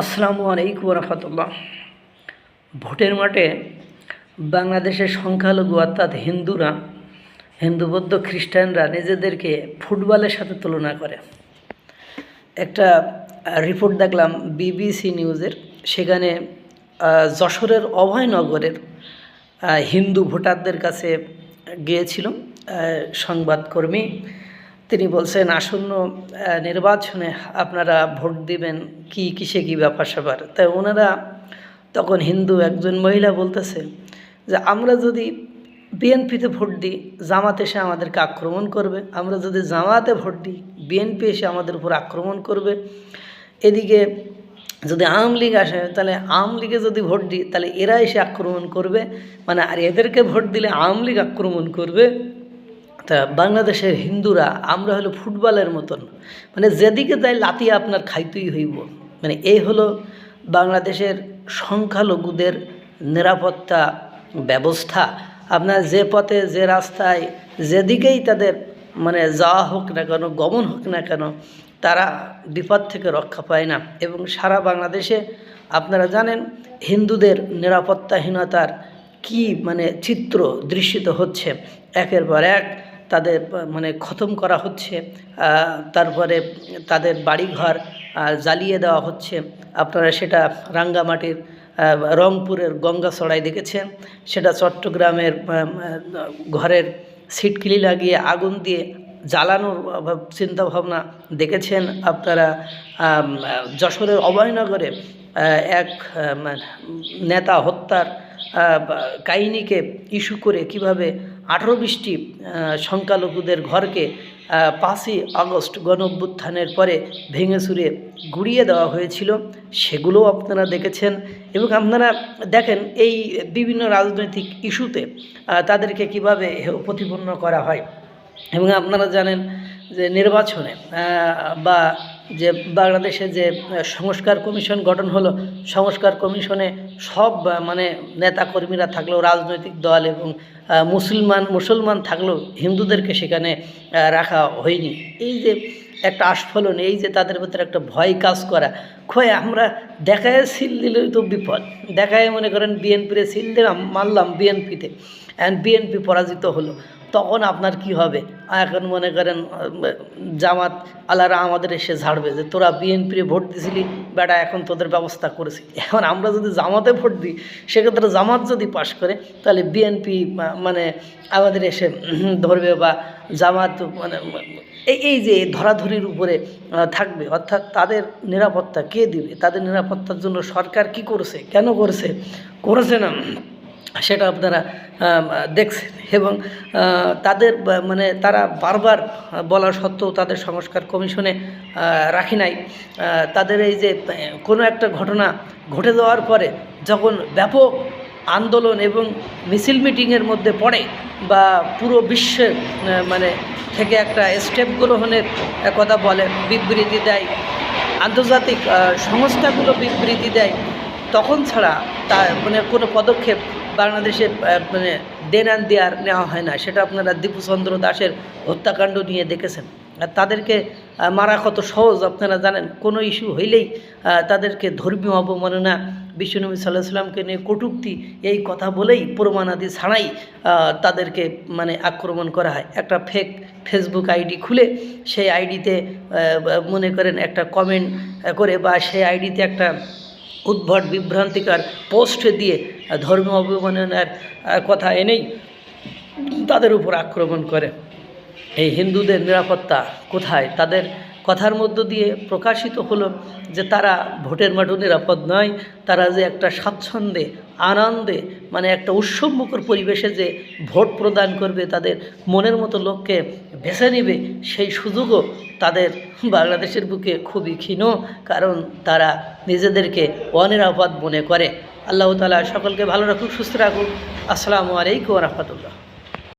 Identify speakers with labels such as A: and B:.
A: আসসালামু আলাইকুম রহমতুল্লাহ। ভোটের মাঠে বাংলাদেশের সংখ্যালঘু অর্থাৎ হিন্দুরা, হিন্দু বৌদ্ধ খ্রিস্টানরা নিজেদেরকে ফুটবলের সাথে তুলনা করে। একটা রিপোর্ট দেখলাম বিবিসি নিউজের, সেখানে যশোরের অভয়নগরের হিন্দু ভোটারদের কাছে গিয়েছিল সংবাদকর্মী। তিনি বলছেন, আসন্ন নির্বাচনে আপনারা ভোট দিবেন, কিসে কী ব্যাপার স্যাপার। তাই ওনারা তখন হিন্দু একজন মহিলা বলতেছে যে আমরা যদি বিএনপিতে ভোট দিই, জামাত এসে আমাদেরকে আক্রমণ করবে। আমরা যদি জামাতে ভোট দিই, বিএনপি এসে আমাদের উপর আক্রমণ করবে। এদিকে যদি আওয়ামী লীগ আসে, তাহলে আওয়ামী লীগে যদি ভোট দিই, তাহলে এরা এসে আক্রমণ করবে, মানে আর এদেরকে ভোট দিলে আওয়ামী লীগ আক্রমণ করবে। তা বাংলাদেশের হিন্দুরা আমরা হলো ফুটবলের মতন, মানে যেদিকে যাই লাতিয়ে আপনার খাইতেই হইব। মানে এই হলো বাংলাদেশের সংখ্যালঘুদের নিরাপত্তা ব্যবস্থা। আপনার যে পথে যে রাস্তায় যেদিকেই তাদের মানে যাওয়া হোক না কেন, গমন হোক না কেন, তারা বিপদ থেকে রক্ষা পায় না। এবং সারা বাংলাদেশে আপনারা জানেন হিন্দুদের নিরাপত্তাহীনতার কি মানে চিত্র দৃশ্যিত হচ্ছে। একের পর এক তাদের মানে খতম করা হচ্ছে, তারপরে তাদের বাড়িঘর জ্বালিয়ে দেওয়া হচ্ছে। আপনারা সেটা রাঙ্গামাটির রংপুরের গঙ্গাচড়ায় দেখেছেন, সেটা চট্টগ্রামের ঘরের ছিটকিলি লাগিয়ে আগুন দিয়ে জ্বালানোর চিন্তাভাবনা দেখেছেন আপনারা। যশোরের অভয়নগরে এক নেতা হত্যার কাহিনীকে ইস্যু করে কিভাবে 18-20টি সংখ্যালঘুদের ঘরকে 5ই আগস্ট গণ-অভ্যুত্থানের পরে ভেঙে চুরে গুড়িয়ে দেওয়া হয়েছিল, সেগুলোও আপনারা দেখেছেন। এবং আপনারা দেখেন এই বিভিন্ন রাজনৈতিক ইস্যুতে তাদেরকে কিভাবে প্রতিপন্ন করা হয়। এবং আপনারা জানেন যে নির্বাচনে বা যে বাংলাদেশে যে সংস্কার কমিশন গঠন হলো, সংস্কার কমিশনে সব মানে নেতাকর্মীরা থাকলেও, রাজনৈতিক দল এবং মুসলমান থাকলেও হিন্দুদেরকে সেখানে রাখা হয়নি। এই যে একটা আস্ফলন, এই যে তাদের ভেতরে একটা ভয় কাজ করা, আমরা দেখায় সিল দিলেই তো বিপদ। দেখায় মনে করেন বিএনপিরে সিল দিলাম, মারলাম বিএনপিতে, অ্যান্ড বিএনপি পরাজিত হলো, তখন আপনার কি হবে? এখন মনে করেন জামাত আলারা আমাদের এসে ঝাড়বে যে তোরা বিএনপিরে ভোট দিছিলি বেটা, এখন তোদের ব্যবস্থা করেছি। এখন আমরা যদি জামাতে ভোট দিই, সেক্ষেত্রে জামাত যদি পাশ করে, তাহলে বিএনপি মানে আমাদের এসে ধরবে, বা জামাত মানে এই যে ধরাধরির উপরে থাকবে। অর্থাৎ তাদের নিরাপত্তা কে দিবে? তাদের নিরাপত্তার জন্য সরকার কি করেছে, কেন করেছে না, সেটা আপনারা দেখছেন। এবং তাদের মানে তারা বারবার বলা সত্ত্বেও তাদের সংস্কার কমিশনে রাখি নাই। তাদের এই যে কোনো একটা ঘটনা ঘটে যাওয়ার পরে যখন ব্যাপক আন্দোলন এবং মিছিল মিটিংয়ের মধ্যে পড়ে, বা পুরো বিশ্বের মানে থেকে একটা স্টেপ গ্রহণের কথা বলে, বিবৃতি দেয়, আন্তর্জাতিক সংস্থাগুলো বিবৃতি দেয়, তখন ছাড়া তা মানে কোনো পদক্ষেপ বাংলাদেশে মানে দেন দেয়ার নেওয়া হয় না। সেটা আপনারা দীপুচন্দ্র দাসের হত্যাকাণ্ড নিয়ে দেখেছেন। আর তাদেরকে মারা কত সহজ আপনারা জানেন। কোনো ইস্যু হইলেই তাদেরকে ধর্মীয় অবমাননা, বিশ্বনবী সাল্লাল্লাহু আলাইহি সাল্লামকে নিয়ে কটূক্তি, এই কথা বলেই প্রমাণাদি ছাড়াই তাদেরকে মানে আক্রমণ করা হয়। একটা ফেসবুক আইডি খুলে সেই আইডিতে মনে করেন একটা কমেন্ট করে, বা সেই আইডিতে একটা উদ্ভট বিভ্রান্তিকর পোস্ট দিয়ে ধর্মীয় অবমাননার কথা এনেই তাদের উপর আক্রমণ করে। এই হিন্দুদের নিরাপত্তা কোথায়? তাদের কথার মধ্য দিয়ে প্রকাশিত হলো যে তারা ভোটের মাঠও নিরাপদ নয়। তারা যে একটা স্বাচ্ছন্দ্যে, আনন্দে, মানে একটা উৎসবমুখর পরিবেশে যে ভোট প্রদান করবে, তাদের মনের মতো লোককে বেছে নেবে, সেই সুযোগও তাদের বাংলাদেশের বুকে খুবই ক্ষীণ, কারণ তারা নিজেদেরকে অনিরাপদ মনে করে। আল্লাহ তাআলা সকলকে ভালো রাখুক, সুস্থ রাখুক। আসসালামু আলাইকুম ওয়া রাহমাতুল্লাহ।